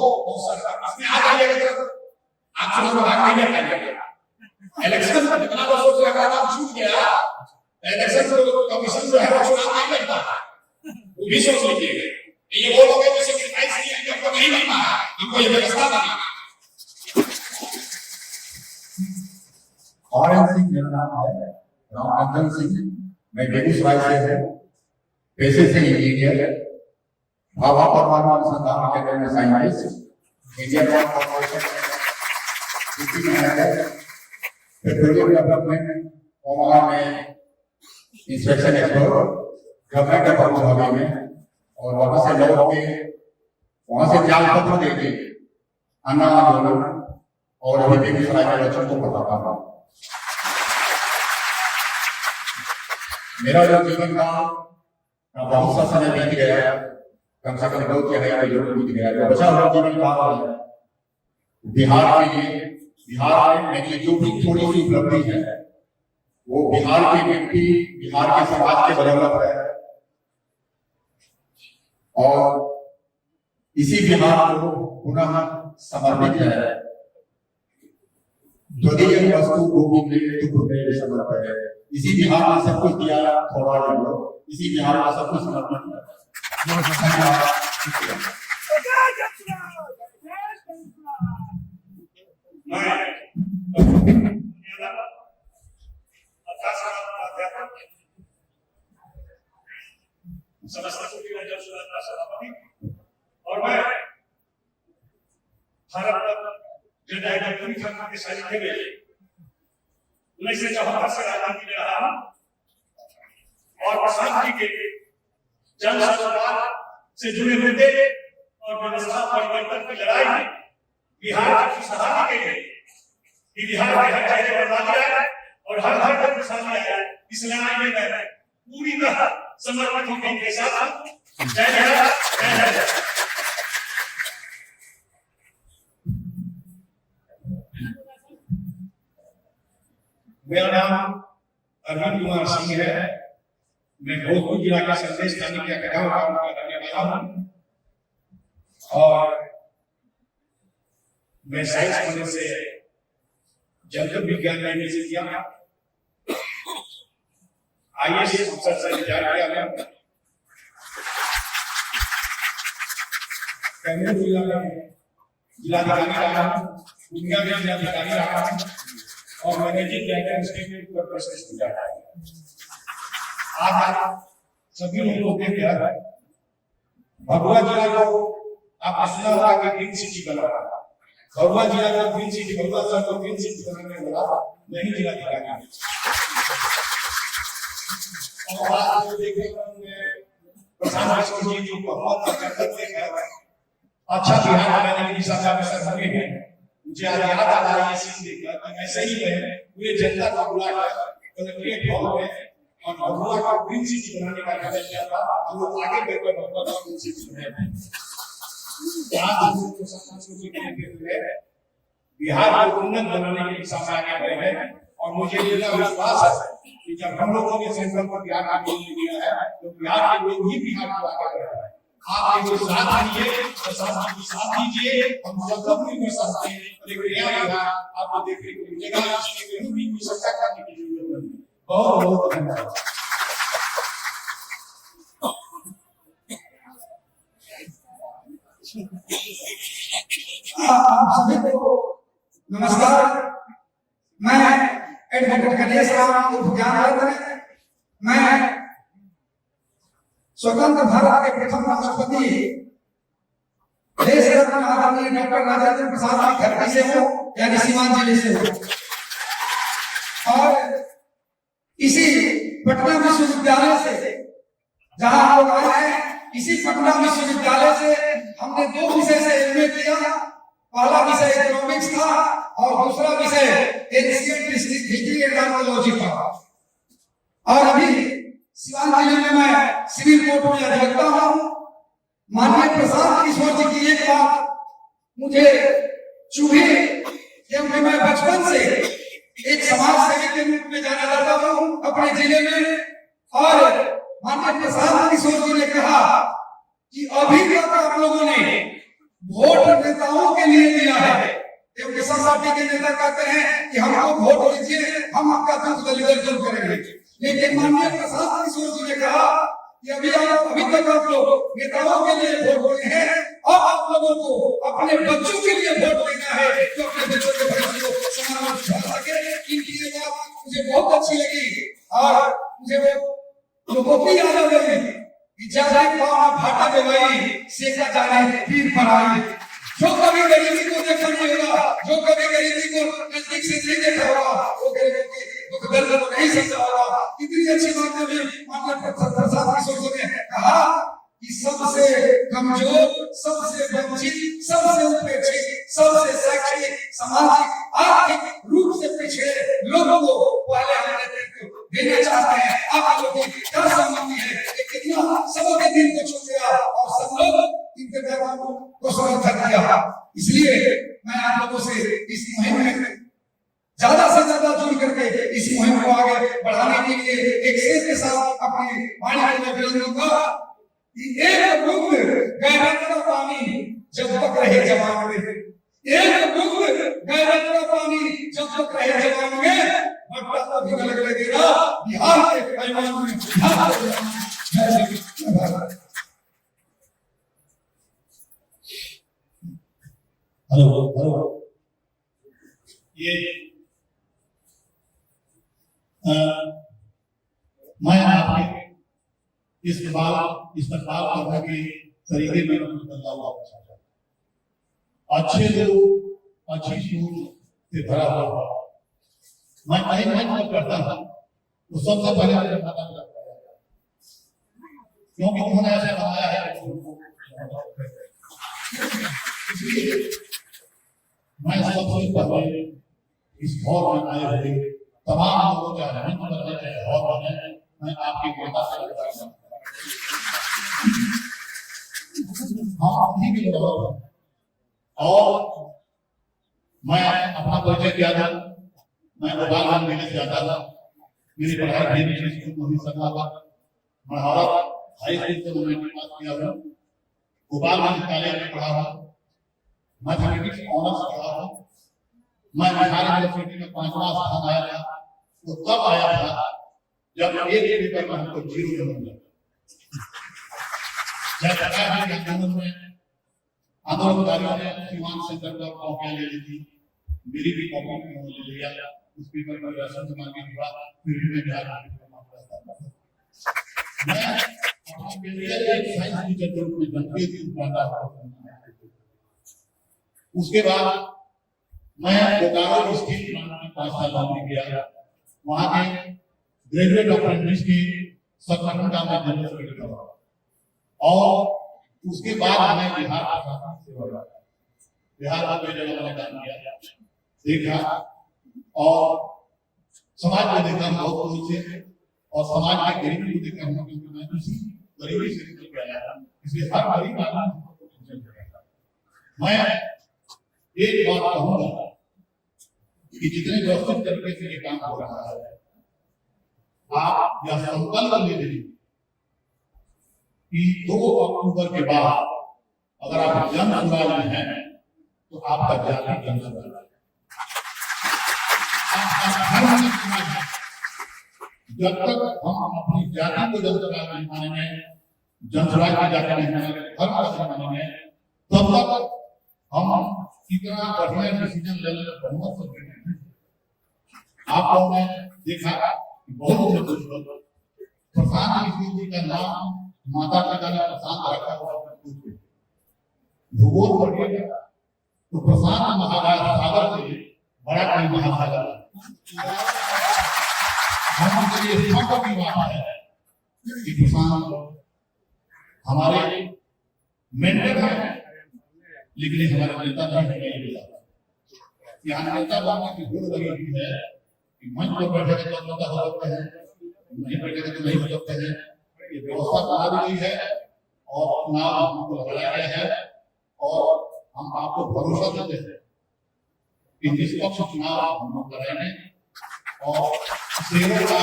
अपने आ जाइएगा आप चुनाव में भाग नहीं पाइएगा। इलेक्शन में कितना लोग सोच रहे हैं आप छूट गया इलेक्शन कमीशन जो है वो चुनाव नहीं लड़ता वो भी सोच लीजिएगा। ये वो लोग हैं जो सेक्रीफाइस किए हैं हमको नहीं मिल पाया हमको ये व्यवस्था बनाना। आरएन सिंह मेरा नाम है रामचंद्र सिंह। मैं बेगूसराय से हूँ पेशे से इंजीनियर भाभा परमाणु अनुसंधान केंद्र में scientist Indian Oil Corporation petroleum development Oman में inspection expert government of Abu Dhabi में और वहां से लौट के वहां से जाल पत्र देके अन्ना आंदोलन और अभी बेगूसराय के इलेक्शन को बताता हूँ। मेरा जो जीवन का बहुत सा समय बीत गया कम से कम 2 तिहाई का योग बीत गया जो बचा हुआ जीवन का बिहार के लिए बिहार में मेरी जो भी थोड़ी सी उपलब्धि है वो बिहार की मिट्टी, बिहार के समाज के बदौलत है और इसी बिहार को पुनः समर्पित है। द्वितीय वस्तु गोविंद तुम मेरे समर्पण है। इसी बिहार में सब कुछ दिया, थोड़ा लो, इसी बिहार में सब कुछ समर्पण है। और मैं भारत के साहित्य में 1974 से राजनीति में रहा और प्रशांत जी के जन संघर्ष से जुड़े मुद्दे और व्यवस्था परिवर्तन की लड़ाई में बिहार की खुशहाली के लिए बिहार के हर चेहरे बदला दिया है और हर हर को खुशहाली आया है। इस लड़ाई में मैं पूरी तरह समर्पित होकर इनके साथ हूं। जय जय। मेरा नाम अरविंद कुमार सिंह है। मैं भोजपुर जिला के संदेश थाने के गांव का रहने वाला हूं और मैं साइंस कॉलेज से जंतु विज्ञान में से किया, आईएएस अफसर से रिटायर किया। मैं कैमूर जिला में जिलाधिकारी रहा हूं, दुनिया में जिलाधिकारी रहा हूं और मैनेजिंग डायरेक्टर इंस्टीट्यूट पर प्रोसेस किया है। आज सभी लोगों के प्यार भगवा जिला को आप सुना होगा कि ग्रीन सिटी बना रहा है। भगवा जिला को ग्रीन सिटी, भगवा जिला को ग्रीन सिटी बनाने वाला नहीं जिलाधिकारी है। और आज जो देख रहे हैं प्रशांत जी जो बहुत करते हैं अच्छा बिहार बनाने की दिशा में अग्रसर हुए हैं। मुझे आज याद आ रहा है ये सीन देखकर कि ऐसे ही है पूरे जनता को बुलाकर कलेक्ट्रेट हॉल में और भगवा का ग्रीन सिटी बनाने का कार्य किया था और वो आगे बढ़कर भगवा का ग्रीन सिटी बनाया है। आज जो संस्कृति के लिए बिहार को उन्नत बनाने की दिशा में आगे बढ़े हैं और मुझे पूरा विश्वास है कि जब हम लोगों ने संकल्प पर बिहार आगे लिया है तो बिहार के लोग ही बिहार को आगे बढ़ा है। आप एक साथ दीजिए, प्रशासन की साथ दीजिए, हम सब मिलकर साथ दें। लेकिन यह बिहार आपको देखने को मिलेगा, इसमें कहीं भी कोई शंका करने की जरूरत नहीं। बहुत बहुत धन्यवाद। आप सभी को नमस्कार। मैं एडवोकेट गणेश राम उर्फ ज्ञानरत्न, मैं स्वतंत्र भारत के प्रथम राष्ट्रपति देश रत्न आदरणीय डॉक्टर राजेंद्र प्रसाद की धरती से हूँ, यानी सीवान जिले से हूँ और इसी पटना विश्वविद्यालय से जहाँ हम लोग आए हैं, इसी पटना विश्वविद्यालय से हमने 2 विषय से एमए किया। पहला विषय इकोनॉमिक्स था और दूसरा विषय एशियन हिस्ट्री एंड आर्कियोलॉजी था। और अभी सीवान जिले में मैं सिविल कोर्ट में अधिवक्ता हूँ। माननीय प्रशांत किशोर जी की एक बात मुझे चुभी, क्योंकि मैं बचपन से एक समाज सेवी के रूप में जाना जाता हूँ अपने जिले में। और माननीय प्रशांत किशोर जी ने कहा कि अभी तक आप लोगों ने वोट नेताओं के लिए दिया है, क्योंकि सब पार्टी के नेता कहते हैं कि हमको वोट दीजिए, हम आपका दुख दलित दूर करेंगे। लेकिन माननीय प्रशांत किशोर जी ने कहा कि अभी तक आप लोग नेताओं के लिए वोट दिए हैं और आप लोगों को अपने बच्चों के लिए वोट देना है, जो अपने बच्चों के भविष्य को समाज में सके। इनकी ये बात मुझे बहुत अच्छी लगी और मुझे वो लोगों की याद आ गई कि जाने पाना भाटा देवाई सेका जाने पीर पराई। जो कभी गरीबी को देखा नहीं होगा, जो कभी गरीबी को नजदीक से नहीं देखा होगा, वो गरीबी की दुख दर्द को नहीं समझा होगा। कितनी अच्छी बात है माननीय प्रशांत किशोर जी ने कहा कि सबसे कमजोर, सबसे वंचित, सबसे उपेक्षित, सबसे शैक्षिक, सामाजिक, आर्थिक रूप से पिछड़े लोगों को पहले हम नेतृत्व देना चाहते हैं। आप लोगों की क्या सहमति है कि कितना सबके दिल को छू गया और सब लोग इनके पैगामों को समर्थन किया। इसलिए मैं आप लोगों से इस मुहिम में ज्यादा से ज्यादा जुड़ करके इस मुहिम को आगे बढ़ाने के लिए एक शेर के साथ अपनी वाणी को मैं विराम दूंगा कि एक बूंद गैरत का पानी जब तक रहे जवान में, एक बूंद गैरत का पानी जब तक रहे जवान में, भट्टा तो भी अलग लगेगा बिहार के पैमान में। हेलो हेलो, ये मैं आपके इस इस्तेमाल करने के तरीके में बदलाव लाना चाहता हूँ। अच्छे लोग अच्छी सोच से भरा हुआ मैं कहीं करता हूँ तो सबसे पहले मुझे पता लगता है क्योंकि उन्होंने ऐसा बनाया है। इसलिए मैं सबसे पहले इस हॉल में आए हुए तमाम लोगों का मंच करने के हॉल में मैं आपकी माता से हम उन्हीं के लोग और मैं अपना परिचय किया था। मैं गोपालगंज जिले से आता था। मेरी पढ़ाई देवी स्कूल में हुई सकता था। महाराज हाई स्कूल से मैंने पास किया था। गोपालगंज कॉलेज में पढ़ा हूँ। मैथमेटिक्स ऑनर्स पढ़ा हूँ। मैं बिहार यूनिवर्सिटी में 5वां स्थान आया था। वो तब आया था जब एक पेपर में हमको 0 नंबर मिला। जब आंदोलन में आंदोलनकारियों ने सीमांत सेंटर पर कॉपियां ले ली थी, मेरी भी कॉपी उन्होंने ले लिया। उस पेपर में राशन मांगने के बाद फिर भी मैं बिहार मैं अपना करियर एक साइंस टीचर के रूप में बनते जाता हूं। उसके बाद मैं बोकारो स्टील प्लांट में 5 साल नौकरी किया। वहां के ग्रेजुएट अप्रेंटिस की संगठन का मैं जनरल सेक्रेटरी था और उसके बाद मैं बिहार प्रशासन से हुआ। बिहार में कई जगह मैंने काम किया, देखा और समाज को देखा बहुत दूर से और समाज के गरीबी को देखा हूं क्योंकि मैं उसी गरीबी से निकल के आया। इसलिए हर गरीब आदमी मैं एक बात कहूंगा कि जितने व्यवस्थित तरीके से ये काम हो रहा है, आप यह संकल्प ले लीजिए कि 2 अक्टूबर के बाद अगर आप जन सुराज में हैं तो आपका जाति जन सुराज है। जब तक हम अपनी जाति को जन सुराज नहीं मानेंगे, जन सुराज की जाति नहीं मानेंगे, धर्म का मानेंगे, तब तक हम इतना बढ़िया डिसीजन लेने में बहुत सकते हैं। आप लोगों ने देखा बहुत प्रशांत किशोर जी का नाम माता पिता ने प्रशांत रखा हुआ। भूगोल पढ़िएगा तो प्रशांत महाराज सागर से बड़ा कोई महासागर हम लिए फख्र की बात है कि प्रशांत हमारे मेंटर हैं, लेकिन हमारे नेता नहीं है। यहाँ नेता बनने की भूल लगी हुई है कि मंच पर बैठे तो नेता हो सकते हैं, नहीं बैठे तो नहीं हो सकते हैं। ये व्यवस्था बना दी गई है और चुनाव हमको लगाया गया है और हम आपको भरोसा देते हैं कि निष्पक्ष चुनाव हम लोग कराएंगे और शेरों का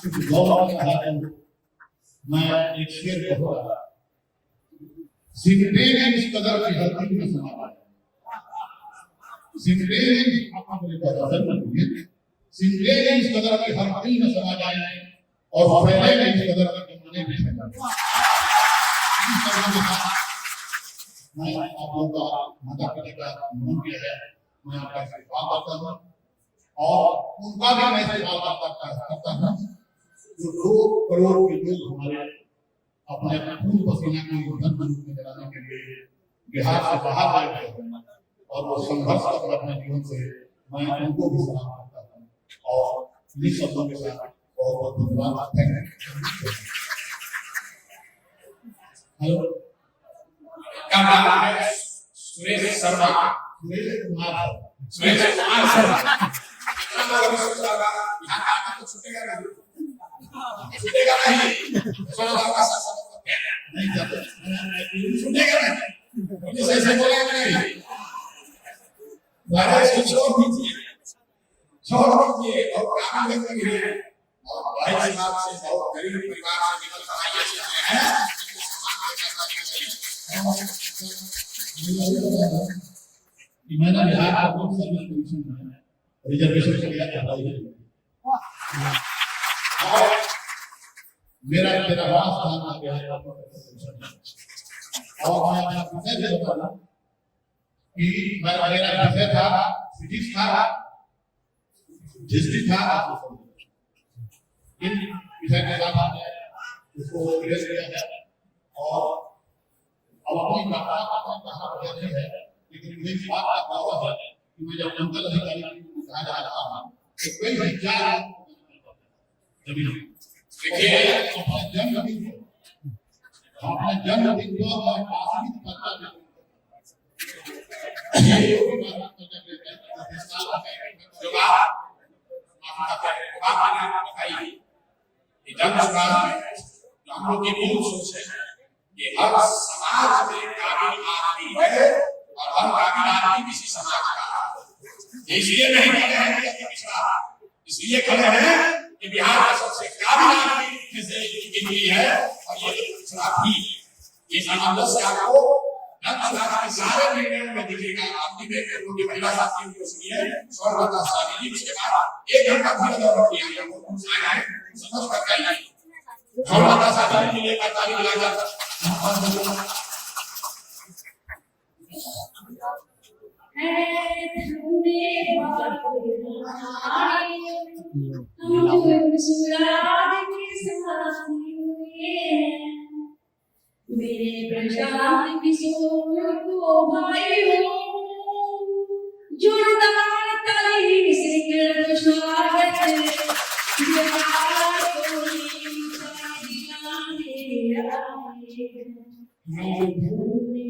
गौरव के आधार पर मैं एक शेर कहूँगा। सिमटे ने इस कदर की हल्की में समा पाया, सिमटे ने आपका मेरे पर असर न हुए, सिमटे ने इस कदर की हल्की में समा जाए और फैले ने इस कदर के जमाने में फैला। मैं आप लोगों का माता पिता का नमन किया है, मैं आपका इस्तेमाल करता हूँ और उनका भी मैं इस्तेमाल करता हूँ जो 2 करोड़ के लोग हमारे अपने खून पसीना को ईंधन में जलाने के लिए बिहार से बाहर आए हुए हैं और वो संघर्ष कर अपने जीवन से मैं उनको भी सलाम करता हूँ और इन्हीं शब्दों के साथ बहुत बहुत धन्यवाद। Thank you. हेलो, क्या नाम है? सुरेश शर्मा। सुरेश कुमार शर्मा। छूटेगा नहीं, छूटेगा नहीं, छूटेगा नहीं, ऐसे बोलेगा नहीं। छोड़ दीजिए, छोड़ दीजिए। व्यक्ति हैं और बड़े समाज से बहुत गरीब परिवार से निकल कर आए हैं, मैंने बिहार पब्लिक सर्विस कमीशन में रिजर्वेशन के लिए अप्लाई किया और मेरा वास था बिहार पब्लिक सर्विस और मैं अपना विषय भी बताना कि मेरा विषय था फिजिक्स था, हिस्ट्री था। इन विषय के साथ हमने इसको क्लियर किया है और अब अपनी कहा बदलती है, लेकिन मुझे इस बात का गौरव है कि मैं जब अंतर अधिकारी कहा जा रहा हूँ तो कोई विचार जमीन देखिए अपने जन्मदिन को मैं आश्रित करता हूँ जो बात जन समाज में हम लोग की मूल सोच है कि हर समाज में काबिल आदमी है और हर काबिल आदमी किसी समाज का है। इसलिए नहीं खड़े हैं कि पिछड़ा, इसलिए खड़े हैं कि बिहार का सबसे काबिल आदमी जैसे गिनती है और ये पिछड़ा भी। इस सामंजस्य आपको जन समाज के सारे निर्णयों में दिखेगा। आपकी बेटी महिला साथी को सुनिए, स्वर्गवता साथी जी, उसके बाद 1 घंटा भर दौड़ किया है, वो कुछ आया है समझ कर गई स्वर्गवता साथी के लिए 45 लाख मेरे प्रशांत किशोर को भाई हो जोरदार ताली से कर स्वागत बिहार को मैं भूलने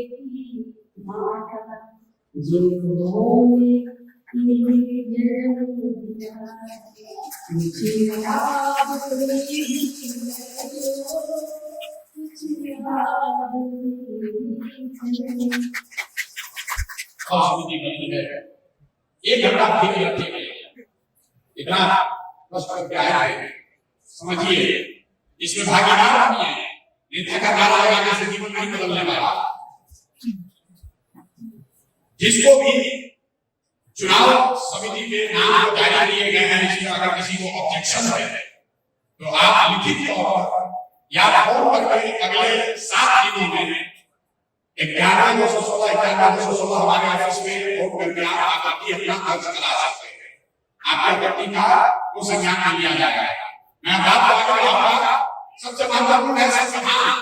की माता जिन्होंने मुझे जन्म दिया मुझे याद एक घंटा भी रखे गए इतना कष्ट करके आए हैं। समझिए इसमें भागीदार नहीं है, नेता का नारा लगाने से जीवन नहीं बदलने वाला। जिसको भी चुनाव समिति के नाम जारी किए गए हैं, इसमें अगर किसी को ऑब्जेक्शन है तो आप लिखित तौर पर या फोन करके अगले 7 दिनों में 11/216 हमारे ऑफिस में फोन करके आप आपत्ति अपना दर्ज करा सकते हैं। आपकी आपत्ति का वो संज्ञान में लिया जाएगा। मैं बात आगे बढ़ाऊंगा। सबसे महत्वपूर्ण है संविधान,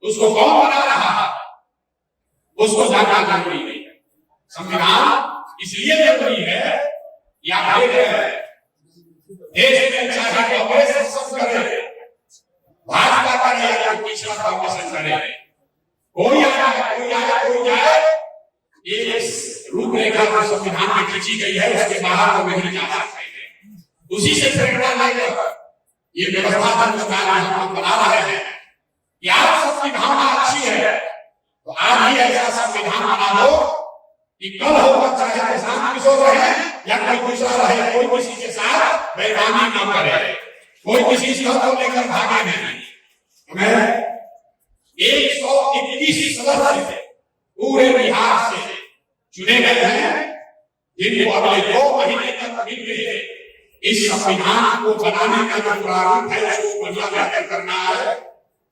उसको कौन बना रहा है उसको जानना जरूरी है। संविधान इसलिए जरूरी है कि आप देख रहे हैं देश में चाहे कांग्रेस शासन करे, भाजपा करे या पिछड़ा कांग्रेस करे, कोई आया कोई जाए, ये रूपरेखा जो संविधान में खींची गई है उसके बाहर वो नहीं जा सकते। उसी से प्रेरणा लेकर ये व्यवस्था हम बना रहे हैं कि आज संविधान अच्छी है तो आज ही ऐसा संविधान बना दो कि कल होगा चाहे किसान किशोर रहे या कोई दूसरा रहे, कोई किसी के साथ बेईमानी न करे, कोई किसी स्तर को लेकर भागे नहीं। मैं 121 सदस्य पूरे बिहार से चुने गए हैं, जिनको अगले 2 महीने तक मिलकर इस संविधान को बनाने का जो प्रारूप है उसको बढ़िया बेहतर करना है।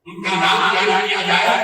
उनका नाम जारी किया जाए।